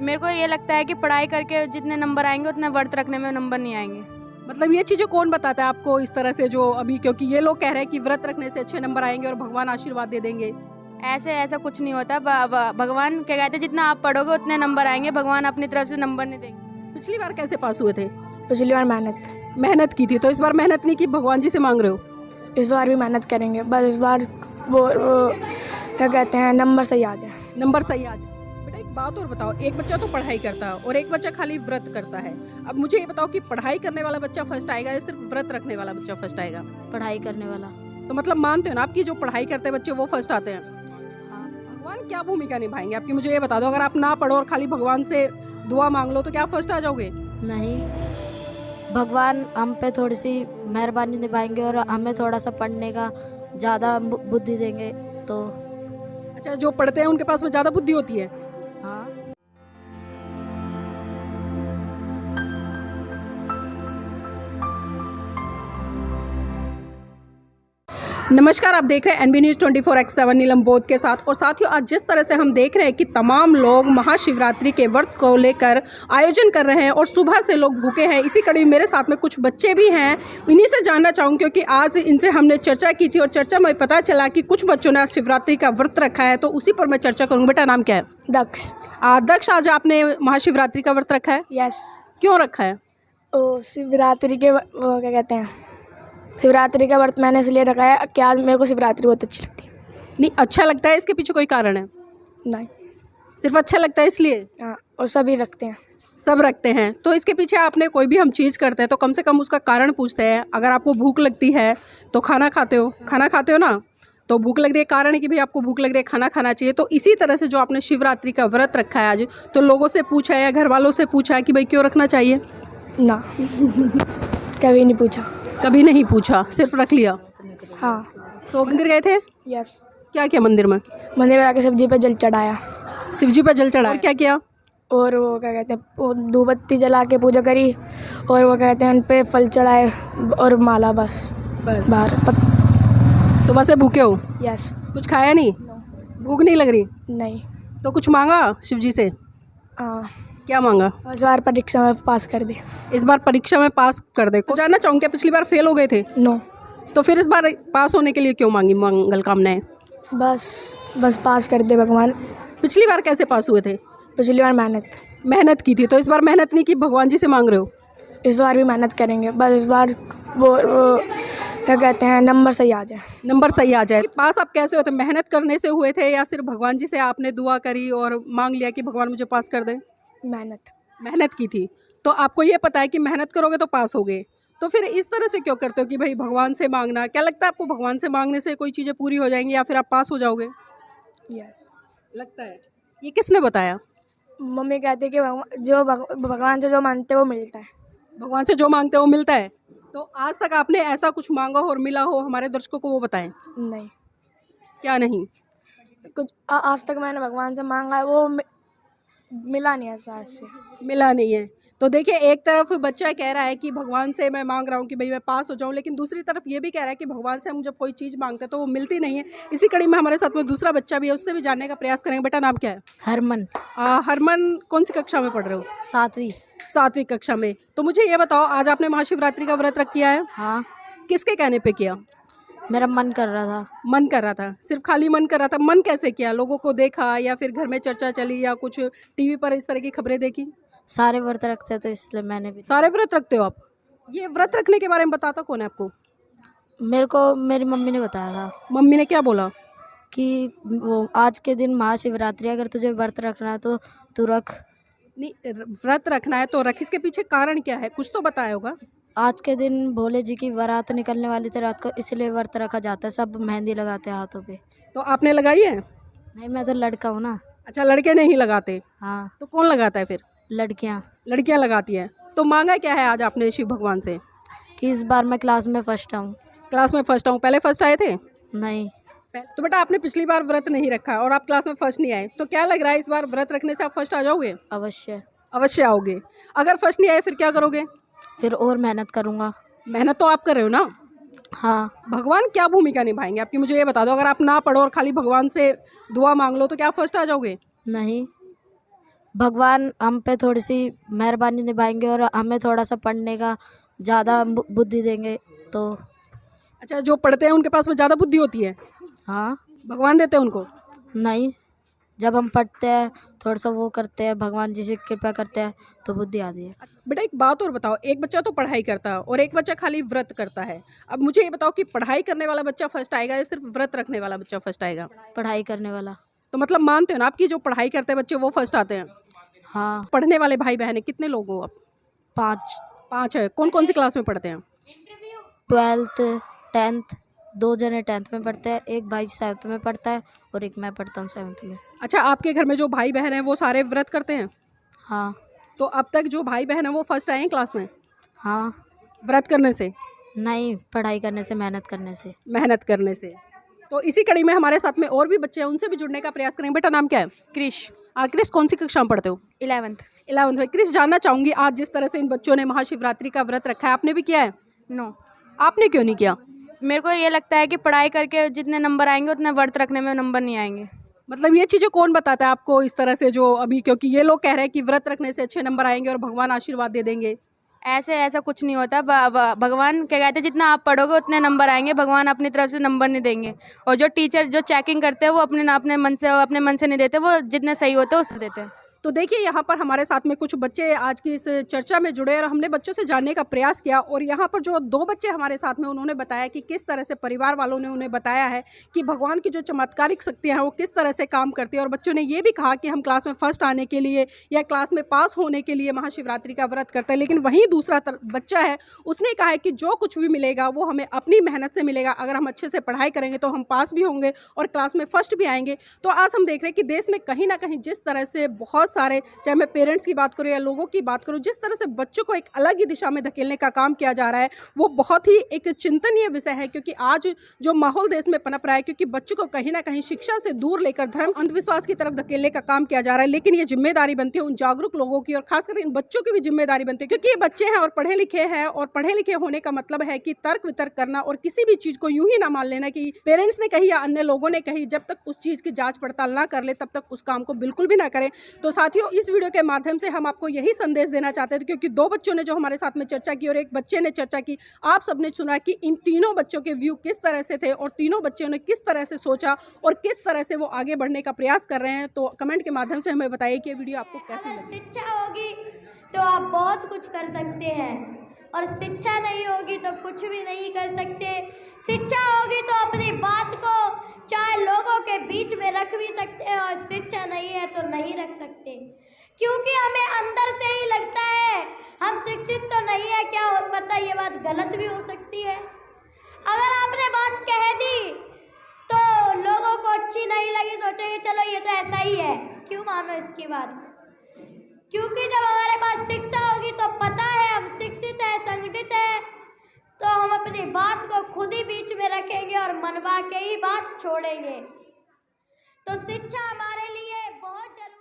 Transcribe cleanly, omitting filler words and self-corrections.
मेरे को ये लगता है कि पढ़ाई करके जितने नंबर आएंगे उतने व्रत रखने में नंबर नहीं आएंगे। मतलब ये चीज़ें कौन बताता है आपको इस तरह से, जो अभी क्योंकि ये लोग कह रहे हैं कि व्रत रखने से अच्छे नंबर आएंगे और भगवान आशीर्वाद दे देंगे। ऐसा कुछ नहीं होता। भगवान क्या कहते हैं, जितना आप पढ़ोगे उतने नंबर आएंगे, भगवान अपनी तरफ से नंबर नहीं देंगे। पिछली बार कैसे पास हुए थे? पिछली बार मेहनत की थी, तो इस बार मेहनत नहीं की, भगवान जी से मांग रहे हो? इस बार भी मेहनत करेंगे, बस इस बार वो क्या कहते हैं, नंबर सही आ जाए। नंबर सही आ जाए। बेटा एक बात और बताओ, एक बच्चा तो पढ़ाई करता है और एक बच्चा खाली व्रत करता है। अब मुझे ये बताओ कि पढ़ाई करने वाला बच्चा फर्स्ट आएगा या सिर्फ व्रत रखने वाला बच्चा फर्स्ट आएगा? पढ़ाई करने वाला। तो मतलब मानते हो ना आपकी जो पढ़ाई करते हैं बच्चे वो फर्स्ट आते हैं? हाँ। भगवान क्या भूमिका निभाएंगे आपकी, मुझे ये बता दो। अगर आप ना पढ़ो और खाली भगवान से दुआ मांग लो तो क्या फर्स्ट आ जाओगे? नहीं, भगवान हम पे थोड़ी सी मेहरबानी निभाएंगे और हमें थोड़ा सा पढ़ने का ज़्यादा बुद्धि देंगे तो। अच्छा, जो पढ़ते हैं उनके पास में ज़्यादा बुद्धि होती है? हाँ। नमस्कार, आप देख रहे हैं एनबी न्यूज़ 24/7 नीलम बोध के साथ। और साथियों, आज जिस तरह से हम देख रहे हैं कि तमाम लोग महाशिवरात्रि के व्रत को लेकर आयोजन कर रहे हैं और सुबह से लोग भूखे हैं, इसी कड़ी मेरे साथ में कुछ बच्चे भी हैं। इन्हीं से जानना चाहूँगी क्योंकि आज इनसे हमने चर्चा की थी और चर्चा में पता चला कि कुछ बच्चों ने आज शिवरात्रि का व्रत रखा है, तो उसी पर मैं चर्चा करूँगी। बेटा नाम क्या है? दक्ष। दक्ष, आज आपने महाशिवरात्रि का व्रत रखा है? यस। क्यों रखा है? ओ शिवरात्रि के वो क्या कहते हैं, शिवरात्रि का व्रत मैंने इसलिए रखा है कि आज मेरे को शिवरात्रि बहुत अच्छी लगती है। नहीं, अच्छा लगता है, इसके पीछे कोई कारण है? नहीं, सिर्फ अच्छा लगता है इसलिए? हाँ, और सभी रखते हैं। सब रखते हैं। तो इसके पीछे आपने कोई भी हम चीज़ करते हैं तो कम से कम उसका कारण पूछते हैं। अगर आपको भूख लगती है तो खाना खाते हो ना, तो भूख लग रही है, कारण है कि भाई आपको भूख लग रही है, खाना खाना चाहिए। तो इसी तरह से जो आपने शिवरात्रि का व्रत रखा है आज, तो लोगों से पूछा है या घर वालों से पूछा है कि भाई क्यों रखना चाहिए? ना कभी नहीं पूछा। कभी नहीं पूछा, सिर्फ रख लिया। हाँ। तो मंदिर गए थे? यस। क्या किया मंदिर में? मंदिर में जाके सब्जी पे जल चढ़ाया। शिवजी पर जल चढ़ा, और क्या किया? और वो क्या कहते हैं, वो धूप बत्ती जला के पूजा करी और वो कहते हैं उन पे फल चढ़ाए और माला, बस बाहर। सुबह से भूखे हो? यस। कुछ खाया नहीं? भूख नहीं लग रही? नहीं। तो कुछ मांगा शिवजी से? हाँ। क्या मांगा? इस बार परीक्षा में पास कर दे। इस बार परीक्षा में पास कर दे। तो जानना चाहूँगी, पिछली बार फेल हो गए थे? नो। तो फिर इस बार पास होने के लिए क्यों मांगी मंगल कामनाएं? बस पास कर दे भगवान। पिछली बार कैसे पास हुए थे? पिछली बार मेहनत की थी, तो इस बार मेहनत नहीं की, भगवान जी से मांग रहे हो? इस बार भी मेहनत करेंगे, बस इस बार वो क्या कहते हैं, नंबर सही आ जाए। नंबर सही आ जाए। पास आप कैसे होते? मेहनत करने से हुए थे या सिर्फ भगवान जी से आपने दुआ करी और मांग लिया कि भगवान मुझे पास कर दे? मेहनत की थी। तो आपको ये पता है कि मेहनत करोगे तो पास होगे, तो फिर इस तरह से क्यों करते हो कि भाई भगवान से मांगना? क्या लगता है आपको भगवान से मांगने से कोई चीज़ें पूरी हो जाएंगी या फिर आप पास हो जाओगे? यस। लगता है। ये किसने बताया? मम्मी कहती है कि भगवान से जो मांगते हैं वो मिलता है। भगवान से जो मांगते हो वो मिलता है। तो आज तक आपने ऐसा कुछ मांगा हो और मिला हो, हमारे दर्शकों को वो बताएं। नहीं। क्या नहीं? कुछ आज तक मैंने भगवान से मांगा है, वो मिला नहीं है, आज से मिला नहीं है। तो देखिए, एक तरफ बच्चा कह रहा है कि भगवान से मैं मांग रहा हूँ कि भाई मैं पास हो जाऊँ, लेकिन दूसरी तरफ ये भी कह रहा है कि भगवान से हम जब कोई चीज़ मांगते हैं तो वो मिलती नहीं है। इसी कड़ी में हमारे साथ में दूसरा बच्चा भी है, उससे भी जानने का प्रयास करेंगे। बेटा नाम क्या है? हरमन। हरमन, कौन सी कक्षा में पढ़ रहे हो? 7वीं कक्षा में। तो मुझे ये बताओ, आज आपने महाशिवरात्रि का व्रत रख किया है? हाँ। किसके कहने पे किया? मेरा मन कर रहा था। मन कर रहा था? सिर्फ खाली मन कर रहा था? मन कैसे किया? लोगों को देखा या फिर घर में चर्चा चली या कुछ टीवी पर इस तरह की खबरें देखी? सारे व्रत रखते हैं तो इसलिए मैंने भी। सारे व्रत रखते हो आप? ये व्रत रखने के बारे में बताता कौन है आपको? मेरे को मेरी मम्मी ने बताया था। मम्मी ने क्या बोला? कि वो आज के दिन महाशिवरात्रि, अगर तुझे व्रत रखना है तो तू रख। नहीं, व्रत रखना है तो रख। इसके पीछे कारण क्या है, कुछ तो बताया होगा। आज के दिन भोले जी की बारात निकलने वाली थी रात को, इसलिए व्रत रखा जाता है। सब मेहंदी लगाते हैं हाथों पे। तो आपने लगाई है? नहीं, मैं तो लड़का हूँ ना। अच्छा, लड़के नहीं लगाते? हाँ। तो कौन लगाता है फिर? लड़कियाँ लगाती हैं। तो मांगा क्या है आज आपने शिव भगवान से? कि इस बार मैं क्लास में फर्स्ट आऊँ। क्लास में फर्स्ट आऊँ? पहले फर्स्ट आए थे? नहीं। तो बेटा आपने पिछली बार व्रत नहीं रखा और आप क्लास में फर्स्ट नहीं आए, तो क्या लग रहा है इस बार व्रत रखने से आप फर्स्ट आ जाओगे? अवश्य आओगे। अगर फर्स्ट नहीं आए फिर क्या करोगे? फिर और मेहनत करूँगा। मेहनत तो आप कर रहे हो ना? हाँ। भगवान क्या भूमिका निभाएंगे आपकी, मुझे ये बता दो। अगर आप ना पढ़ो और खाली भगवान से दुआ मांग लो तो क्या फर्स्ट आ जाओगे? नहीं, भगवान हम पे थोड़ी सी मेहरबानी निभाएंगे और हमें थोड़ा सा पढ़ने का ज़्यादा बुद्धि देंगे तो अच्छा, जो पढ़ते हैं उनके पास में ज़्यादा बुद्धि होती है, हाँ। भगवान देते हैं उनको? नहीं, जब हम पढ़ते हैं थोड़ा सा वो करते हैं, भगवान जी से कृपा करते हैं तो बुद्धि आती है। बेटा एक बात और बताओ, एक बच्चा तो पढ़ाई करता है और एक बच्चा खाली व्रत करता है। अब मुझे ये बताओ कि पढ़ाई करने वाला बच्चा फर्स्ट आएगा या सिर्फ व्रत रखने वाला बच्चा फर्स्ट आएगा? पढ़ाई करने वाला। तो मतलब मानते हो ना आप कि जो पढ़ाई करते हैं बच्चे वो फर्स्ट आते हैं? हाँ। पढ़ने वाले भाई बहन है कितने लोग हो आप? 5, 5 है। कौन कौन सी क्लास में पढ़ते हैं? 12th 10th, 2 जने 10th में पढ़ते हैं, एक भाई 7th में पढ़ता है और एक मैं पढ़ता हूँ 7th में। अच्छा, आपके घर में जो भाई बहन है वो सारे व्रत करते हैं? हाँ। तो अब तक जो भाई बहन है वो फर्स्ट आए हैं क्लास में हाँ। व्रत करने से? नहीं, पढ़ाई करने से, मेहनत करने से। मेहनत करने से। तो इसी कड़ी में हमारे साथ में और भी बच्चे हैं, उनसे भी जुड़ने का प्रयास करेंगे। बेटा नाम क्या है? क्रिश, क्रिस, कौन सी कक्षा में पढ़ते हो? 11th। 11th में। क्रिस, जानना चाहूंगी आज जिस तरह से इन बच्चों ने महाशिवरात्रि का व्रत रखा है, आपने भी किया है? नो, आपने क्यों नहीं किया? मेरे को ये लगता है कि पढ़ाई करके जितने नंबर आएंगे उतने व्रत रखने में नंबर नहीं आएंगे। मतलब ये चीज़ें कौन बताता है आपको इस तरह से, जो अभी क्योंकि ये लोग कह रहे हैं कि व्रत रखने से अच्छे नंबर आएंगे और भगवान आशीर्वाद दे देंगे? ऐसा कुछ नहीं होता। भगवान क्या कहते हैं, जितना आप पढ़ोगे उतने नंबर आएंगे, भगवान अपनी तरफ से नंबर नहीं देंगे। और जो टीचर जो चेकिंग करते हैं वो अपने मन से नहीं देते, वो जितने सही होते हैं उससे देते हैं। तो देखिए यहाँ पर हमारे साथ में कुछ बच्चे आज की इस चर्चा में जुड़े और हमने बच्चों से जानने का प्रयास किया। और यहाँ पर जो 2 बच्चे हमारे साथ में, उन्होंने बताया कि किस तरह से परिवार वालों ने उन्हें बताया है कि भगवान की जो चमत्कारिक शक्तियाँ हैं वो किस तरह से काम करती है। और बच्चों ने ये भी कहा कि हम क्लास में फर्स्ट आने के लिए या क्लास में पास होने के लिए महाशिवरात्रि का व्रत करते हैं। लेकिन वहीं दूसरा बच्चा है, उसने कहा है कि जो कुछ भी मिलेगा वो हमें अपनी मेहनत से मिलेगा। अगर हम अच्छे से पढ़ाई करेंगे तो हम पास भी होंगे और क्लास में फर्स्ट भी आएंगे। तो आज हम देख रहे हैं कि देश में कहीं ना कहीं जिस तरह से बहुत सारे, चाहे मैं पेरेंट्स की बात करूं या लोगों की बात करूं, जिस तरह से बच्चों को एक अलग ही दिशा में धकेलने का काम किया जा रहा है, वो बहुत ही एक चिंतनीय विषय है। क्योंकि आज जो माहौल देश में पनप रहा है, क्योंकि बच्चों को कहीं ना कहीं शिक्षा से दूर लेकर धर्म अंधविश्वास की तरफ धकेलने का काम किया जा रहा है। लेकिन ये जिम्मेदारी बनती है उन जागरूक लोगों की, और खासकर इन बच्चों की भी जिम्मेदारी बनती है, क्योंकि ये बच्चे हैं और पढ़े लिखे हैं। और पढ़े लिखे होने का मतलब है कि तर्क वितर्क करना और किसी भी चीज़ को यूं ही ना मान लेना कि पेरेंट्स ने कही या अन्य लोगों ने कही। जब तक उस चीज़ की जाँच पड़ताल ना कर ले तब तक उस काम को बिल्कुल भी ना करें। तो साथियों, इस वीडियो के माध्यम से हम आपको यही संदेश देना चाहते थे, क्योंकि 2 बच्चों ने जो हमारे साथ में चर्चा की और एक बच्चे ने चर्चा की, आप सबने सुना कि इन तीनों बच्चों के व्यू किस तरह से थे और तीनों बच्चों ने किस तरह से सोचा और किस तरह से वो आगे बढ़ने का प्रयास कर रहे हैं। तो कमेंट के माध्यम से हमें बताइए कि ये वीडियो आपको कैसी लगी। शिक्षा होगी तो आप बहुत कुछ कर सकते हैं, और शिक्षा नहीं होगी तो कुछ भी नहीं कर सकते। शिक्षा होगी तो अपनी बात को चाहे लोगों के बीच में रख भी सकते हैं, और शिक्षा नहीं है तो नहीं रख सकते। क्योंकि हमें अंदर से ही लगता है हम शिक्षित तो नहीं है, क्या हो पता ये बात गलत भी हो सकती है। अगर आपने बात कह दी तो लोगों को अच्छी नहीं लगी, सोचेंगे चलो ये तो ऐसा ही है, क्यों मानो इसकी बात। क्योंकि जब हमारे पास शिक्षा होगी तो पता है हम शिक्षित हैं, संगठित हैं, तो हम अपनी बात को खुद ही बीच में रखेंगे और मनवा के ही बात छोड़ेंगे। तो शिक्षा हमारे लिए बहुत जरूरी